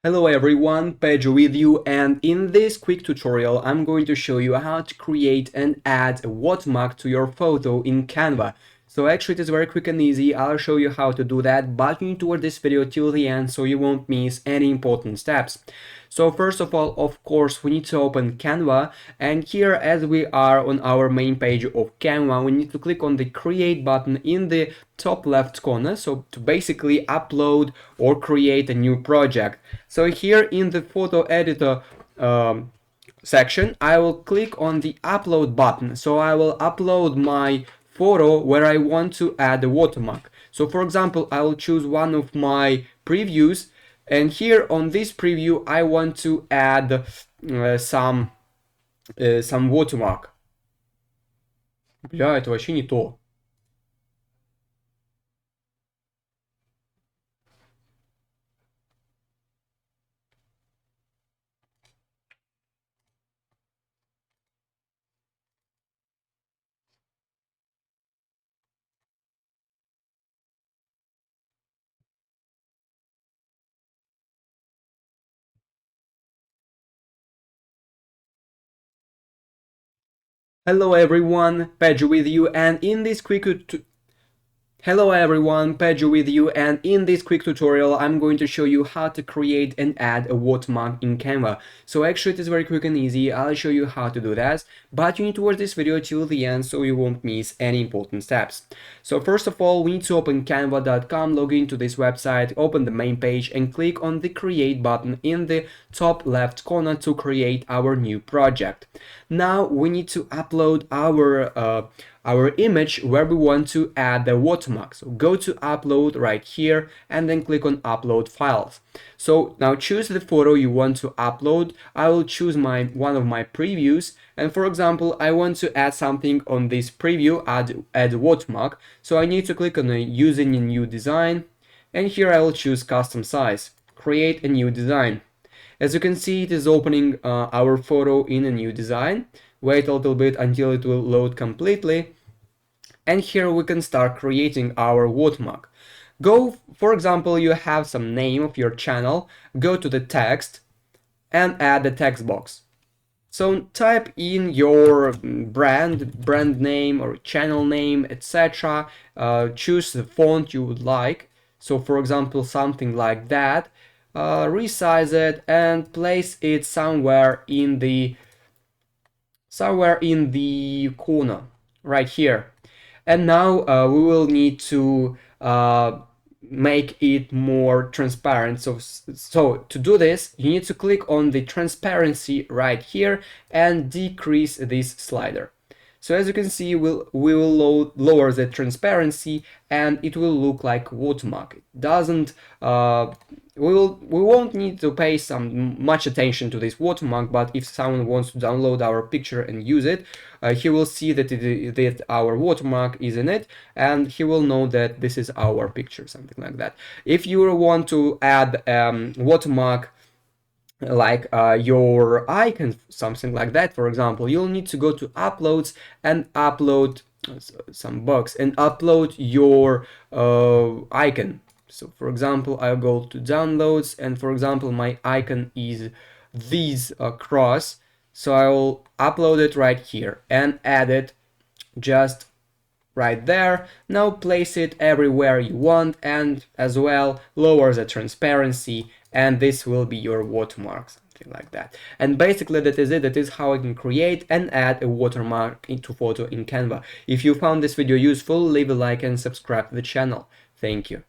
Hello everyone, Pedro with you, and in this quick tutorial I'm going to show you how to create and add a watermark to your photo in Canva. So actually it is very quick and easy. I'll show you how to do that, but you need to watch this video till the end so you won't miss any important steps. So first of all, of course, we need to open Canva, and here as we are on our main page of Canva, we need to click on the create button in the top left corner, so to basically upload or create a new project. So here in the photo editor section, I will click on the upload button. So I will upload my photo where I want to add a watermark. So for example, I will choose one of my previews, and here on this preview I want to add some watermark. Бля, это вообще не то. Hello everyone, Pedro with you, and in this quick Hello everyone, Pedro with you, and in this quick tutorial I'm going to show you how to create and add a watermark in Canva. So actually it is very quick and easy. I'll show you how to do that, but you need to watch this video till the end so you won't miss any important steps. So first of all, we need to open canva.com, log into this website, open the main page and click on the create button in the top left corner to create our new project. Now we need to upload our image where we want to add the watermark. So go to upload right here and then click on upload files. So now choose the photo you want to upload. I will choose one of my previews, and for example I want to add something on this preview, add watermark. So I need to click on using a new design, and here I will choose custom size, create a new design. As you can see, it is opening our photo in a new design. Wait a little bit until it will load completely. And here we can start creating our watermark. Go, for example, you have some name of your channel, go to the text and add the text box. So type in your brand name or channel name, etc. Choose the font you would like. So for example, something like that. Resize it and place it somewhere in the corner right here. And now we will need to make it more transparent. So to do this, you need to click on the transparency right here and decrease this slider. So as you can see, we will lower the transparency and it will look like watermark. It doesn't, we won't need to pay much attention to this watermark, but if someone wants to download our picture and use it, he will see that our watermark is in it, and he will know that this is our picture, something like that. If you want to add watermark like your icon, something like that, for example, you'll need to go to uploads and upload some bugs and upload your icon. So for example, I'll go to downloads, and for example my icon is this cross, so I will upload it right here and add it just right there. Now place it everywhere you want and as well lower the transparency, and this will be your watermark, something like that. And basically that is it. That is how I can create and add a watermark into photo in Canva. If you found this video useful, leave a like and subscribe to the channel. Thank you.